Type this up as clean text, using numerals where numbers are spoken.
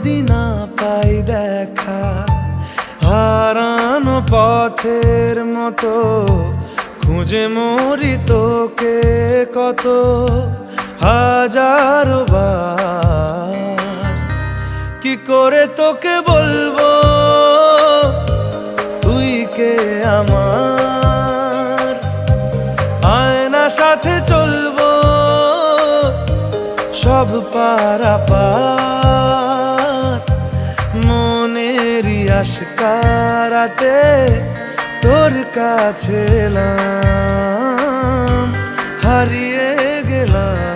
যদি না পাই দেখা, হারানো পথের মতো খুঁজে মরি তোকে কত হাজারো বার। কি করে তোকে বলবো তুই কে আমার, আয়না সাথে চলবো সব পারাপার। মনেরই আশকারাতে তোর কাছে এলাম, হারিয়ে গেলাম।